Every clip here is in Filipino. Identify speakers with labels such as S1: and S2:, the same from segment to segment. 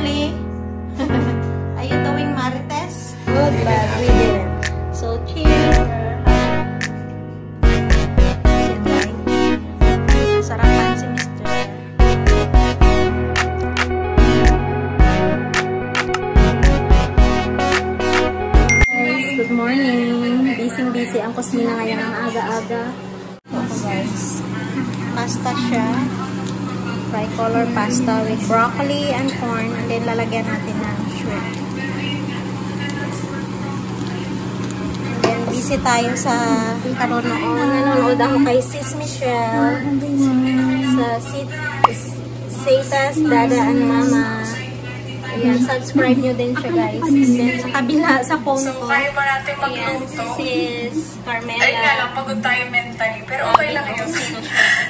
S1: Marley? Are you doing Marites? Good, but we didn't. So, cheers! Sarapan si Mr. Guys, good morning! Busy ang kusina ngayon ang aga-aga. Ito guys, pasta siya. Tricolor pasta with broccoli and corn, and then lalagyan natin ng shrimp. And then busy tayo sa karoon noon. Nanonood ako kay Sis Michelle sa Setas Dada and Mama. Ayan, subscribe nyo din siya guys. And then sa kabila sa phone ko,
S2: kaya pa natin magluto.
S1: Sis Carmela.
S2: Ay nga lang, pagod tayo mentally. Pero okay lang yun.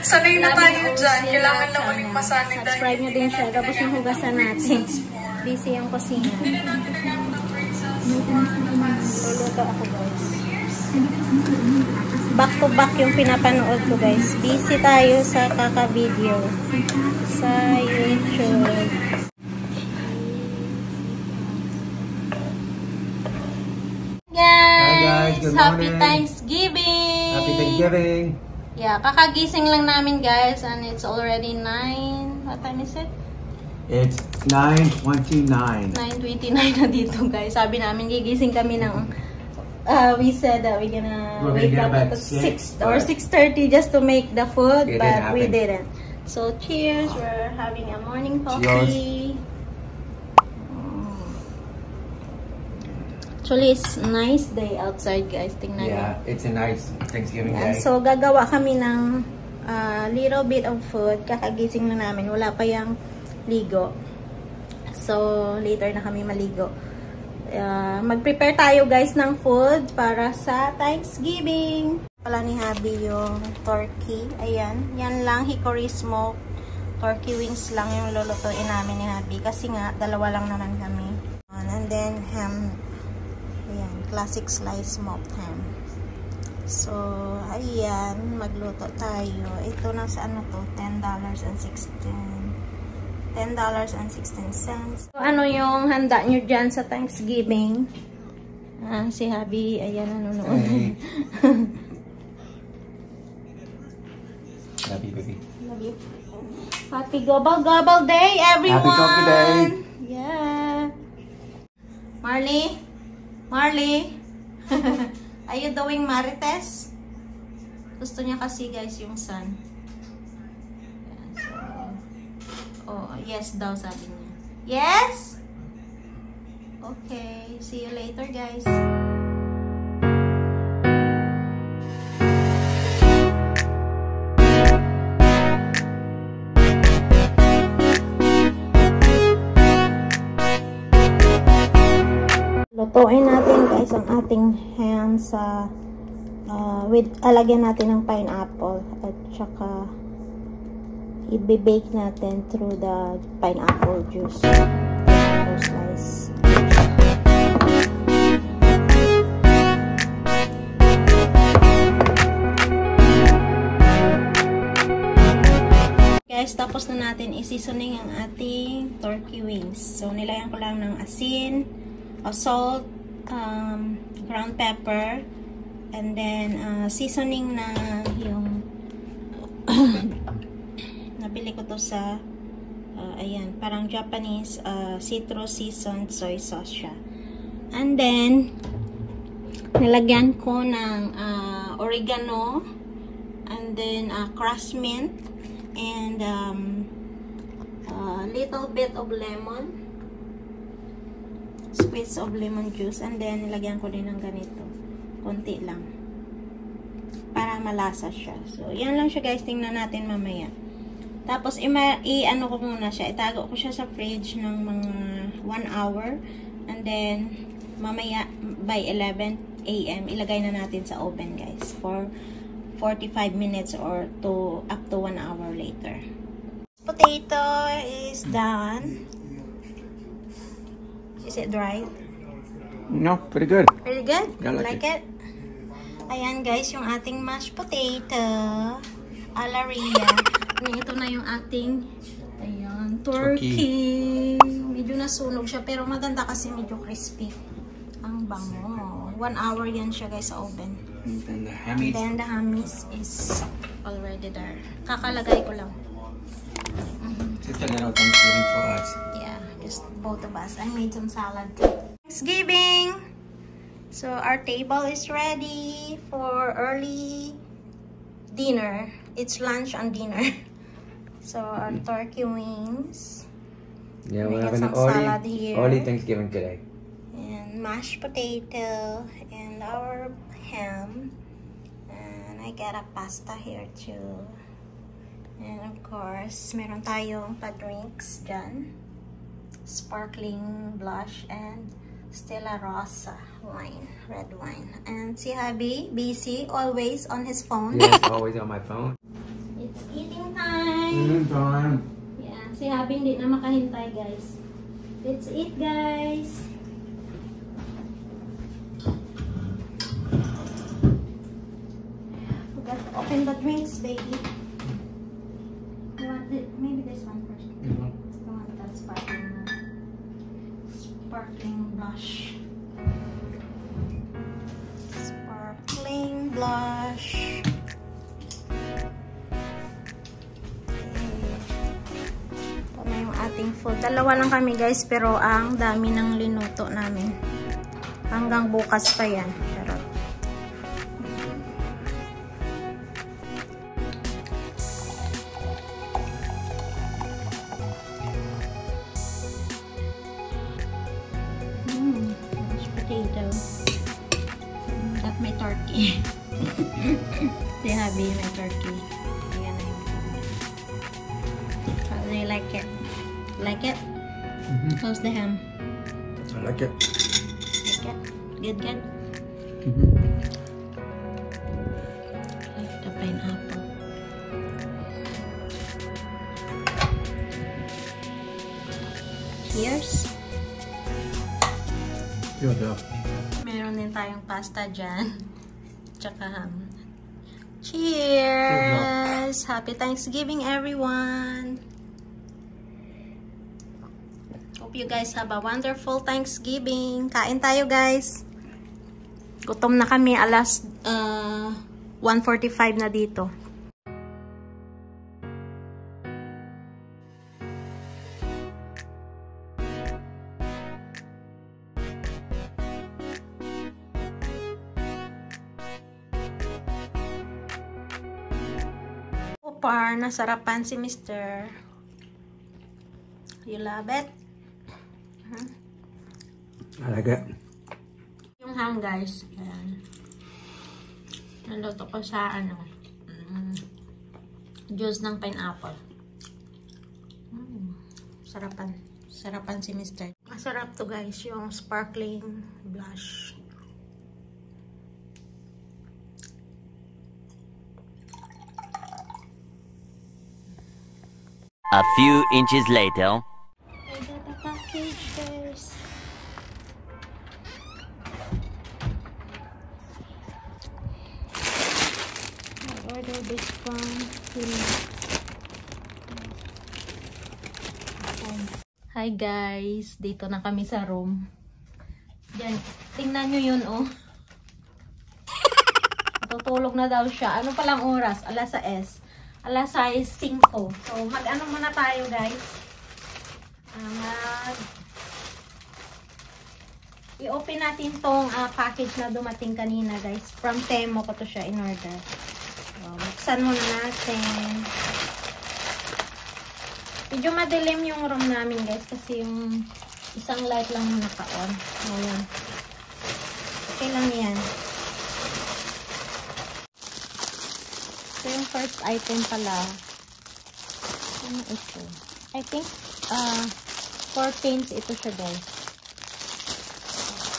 S2: Sanay na tayo dyan. Kailangan lang uling masanay tayo.
S1: Subscribe nyo din siya. Tapos yung hugasan natin. Busy ang kusina. Luluto ako guys. Back to back yung pinapanood ko guys. Busy tayo sa kaka-video. Sa YouTube. Guys, happy Thanksgiving!
S3: Happy Thanksgiving!
S1: Yeah, kakagising lang namin guys and it's already 9. What time is it?
S3: It's 9:29.
S1: 9:29 na dito guys. Sabi namin gigising kami ng we said that we're gonna wake up at 6 or 6:30 just to make the food, but we didn't. So cheers, we're having a morning coffee. Cheers. Actually, it's a nice day outside, guys. Tingnan nyo.
S3: Yeah, it's a nice Thanksgiving day.
S1: So, gagawa kami ng little bit of food. Kakagising na namin. Wala pa yung ligo. So, later na kami maligo. Mag-prepare tayo, guys, ng food para sa Thanksgiving. Pala ni Habi yung turkey. Ayan. Yan lang, hickory smoke. Turkey wings lang yung lulutuin namin ni Habi. Kasi nga, dalawa lang naman kami. And then, ham. Ayan, classic slice smoked ham. So, ayan, magluto tayo. Ito nasa ano to, $10.16. So, ano yung handa nyo dyan sa Thanksgiving? Si Habi, ayan, nanonood.
S3: Hey. Love you, baby.
S1: Love you. Happy Gobble Day, everyone!
S3: Happy Coffee Day!
S1: Yeah! Marley? Are you doing Marites? Gusto niya kasi guys yung sun. So, yes daw sabi niya. Yes? Okay. See you later guys. Lutuin natin guys ang ating ham sa alagyan natin ng pineapple at saka i-bake natin through the pineapple juice. Slice. Guys, tapos na natin i-seasoning ang ating turkey wings. So, nilayan ko lang ng asin, salt, ground pepper, and then seasoning na yung nabili ko to sa ayan, parang Japanese citrus seasoned soy sauce siya. And then nilagyan ko ng oregano, and then crushed mint, and little bit of lemon, squeeze of lemon juice, and then nilagyan ko din ng ganito, konti lang para malasa siya. So yan lang siya guys, tingnan natin mamaya. Tapos i-ano ko muna siya, itago ko siya sa fridge ng mga 1 hour, and then mamaya by 11 AM ilagay na natin sa oven guys for 45 minutes or up to 1 hour later. Potato is done. Is it dry?
S3: No, pretty good.
S1: Pretty good?
S3: Yeah,
S1: like it? Ayan guys, yung ating mashed potato a la Ria. Ito na yung ating ayan, turkey. Medyo masunog siya. Pero maganda kasi medyo crispy. Ang bango. 1 hour yan siya guys sa oven.
S3: And then the
S1: And
S3: hammies.
S1: then the hummus is already there. Kakalagay ko lang.
S3: Just a little Thanksgiving for us.
S1: Yeah, just both of us. I made some salad too. Thanksgiving! So our table is ready for early dinner. It's lunch and dinner. So our turkey wings.
S3: Yeah,
S1: We
S3: we're
S1: got
S3: having
S1: some salad here.
S3: early Thanksgiving today.
S1: And mashed potato and our ham. And I got a pasta here too. And of course, meron tayong pa-drinks dyan. Sparkling blush and Stella Rosa wine, red wine. And si Habi, busy, always on his phone.
S3: Yes, always on my phone.
S1: It's eating time.
S3: Time.
S1: Yeah, si Habi hindi na makahintay guys. Let's eat guys. Forgot to open the drinks, baby. You want maybe this one first. The one with that sparkling blush. Sparkling blush. Ito na yung ating food. Dalawa lang kami guys, pero ang dami ng linuto namin. Hanggang bukas pa yan. Charot. Mashed potato. At may turkey. Si Habi may turkey. Ayan na yung food. How do you like it? Like it? How's the ham?
S3: I like it.
S1: Like it? Good, good? Like the pineapple. Cheers!
S3: Good job.
S1: Meron din tayong pasta dyan. Tsaka ham. Cheers! Happy Thanksgiving, everyone! Hope you guys have a wonderful Thanksgiving. Kain tayo, guys. Gutom na kami. Alas 1:45 na dito. Par, nasarapan si Mr. You love it?
S3: I like it.
S1: Yung ham guys, ayan. Naluto ko sa juice ng pineapple. Sarapan. Sarapan si Mr. Masarap to guys, yung sparkling blush.
S4: A few inches later.
S1: I got a package guys. I ordered this from Hi guys, dito na kami sa room. Yan, tingnan nyo yun oh. Tutulog na daw siya. Ano palang oras? Alas 6. Alas 5. So, mag-ano muna tayo guys. I-open natin tong package na dumating kanina guys. From Temo ko to siya in order. So, buksan muna natin. Medyo madilim yung room namin guys. Kasi yung isang light lang muna naka-on. Ayan. Okay lang yan. So, yung first item pala, ano ito? I think, curtains ito siya, guys.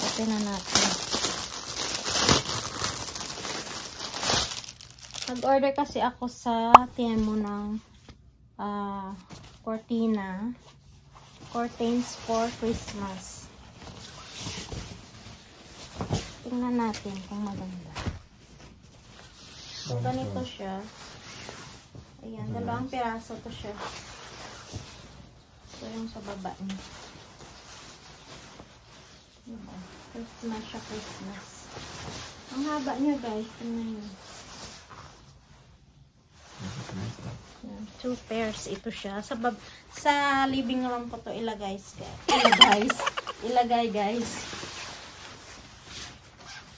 S1: Open na natin. Nag-order kasi ako sa Temo ng curtains for Christmas. Tingnan natin kung maganda. So, ganito siya. Ayan, dalawang piraso to siya. So, yung sa baba niya. Diba? Christmas siya, Christmas. Ang haba niya, guys. Tingnan niyo. Yan, 2 pairs ito siya. Sa living room ko to ilagay, guys.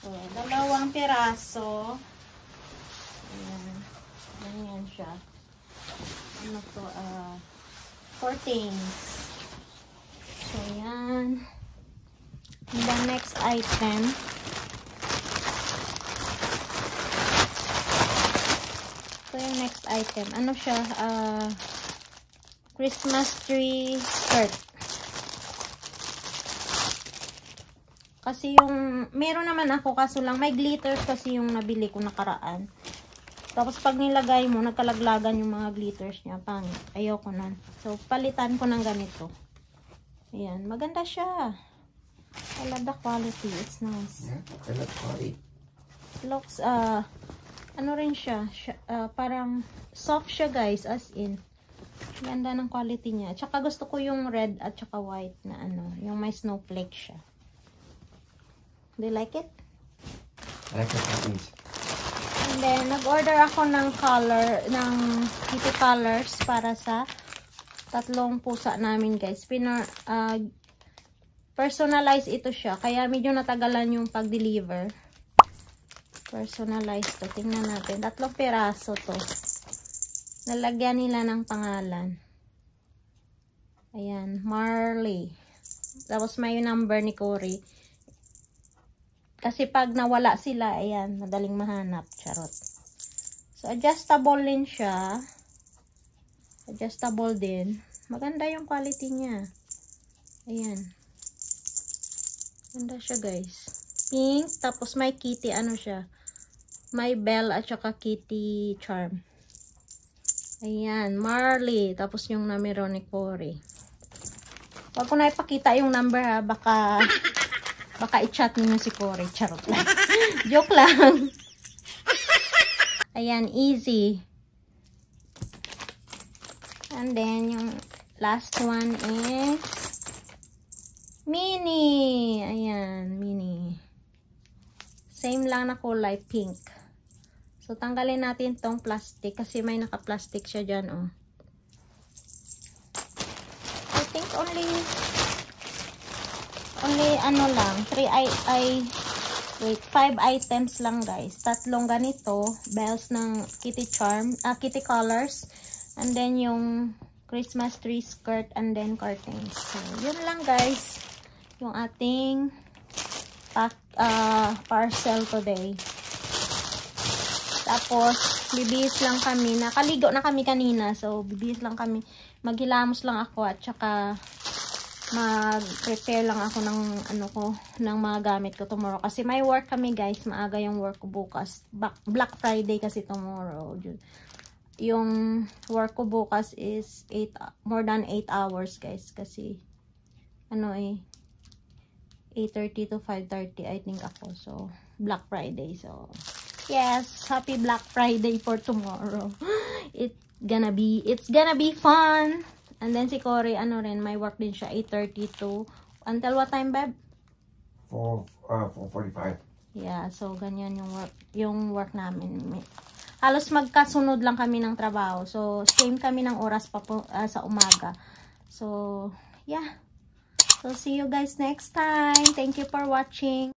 S1: So, 2 piraso. Ayan. Ganyan siya. Ano to, 14. So, yan. And the next item. So, yung next item. Ano siya? Christmas tree skirt. Kasi yung, meron naman ako, kaso lang, may glitters kasi yung nabili ko nakaraan. Tapos pag nilagay mo, nagkalaglagan yung mga glitters niya. Pangit. Ayoko na. So, palitan ko ng ganito. Ayan. Maganda siya. I love the quality. It's nice.
S3: Yeah, I love quality.
S1: Looks, ano rin siya. Parang soft siya, guys. As in. Ganda ng quality niya. Tsaka gusto ko yung red at tsaka white na ano. Yung may snowflake siya. Do you like it?
S3: I like the patterns.
S1: And then, nag-order ako ng color, ng kitty colors para sa 3 pusa namin, guys. Personalize ito siya. Kaya medyo natagalan yung pag-deliver. Personalize to. Tingnan natin. 3 piraso to. Nalagyan nila ng pangalan. Ayan. Marley. Tapos may number ni Cory. Kasi pag nawala sila, ayan, madaling mahanap. Charot. So, adjustable din siya. Adjustable din. Maganda yung quality niya. Ayan. Maganda siya, guys. Pink. Tapos may kitty, ano siya. May bell at saka kitty charm. Ayan. Marley. Tapos yung numero ni Cory. Huwag ko na ipakita yung number, ha. Baka i-chat niyo si Cory. Charot lang. Joke lang. Ayan, easy. And then, yung last one is mini. Ayan, mini. Same lang na kulay, pink. So, tanggalin natin tong plastic kasi may naka-plastic siya dyan, oh. I think only ano lang, 5 items lang, guys. 3 ganito, bells ng kitty charm, kitty colors, and then yung Christmas tree skirt, and then curtains. So, yun lang, guys, yung ating parcel today. Tapos, bibihis lang kami. Nakaligo na kami kanina, so bibihis lang kami. Maghilamos lang ako at saka mag-prepare lang ako ng ng mga gamit ko tomorrow kasi may work kami, guys. Maaga yung work ko bukas. Black Friday kasi tomorrow. Yung work ko bukas is more than 8 hours, guys, kasi 8:30 to 5:30 I think ako. So Black Friday. So yes, happy Black Friday for tomorrow. It's gonna be fun. And then si Cory, may work din siya, 8:30 to, until what time, Beb?
S3: 4:45.
S1: Yeah, so ganyan yung work namin. Halos magkasunod lang kami ng trabaho. So, same kami ng oras pa po, sa umaga. So, yeah. So, see you guys next time. Thank you for watching.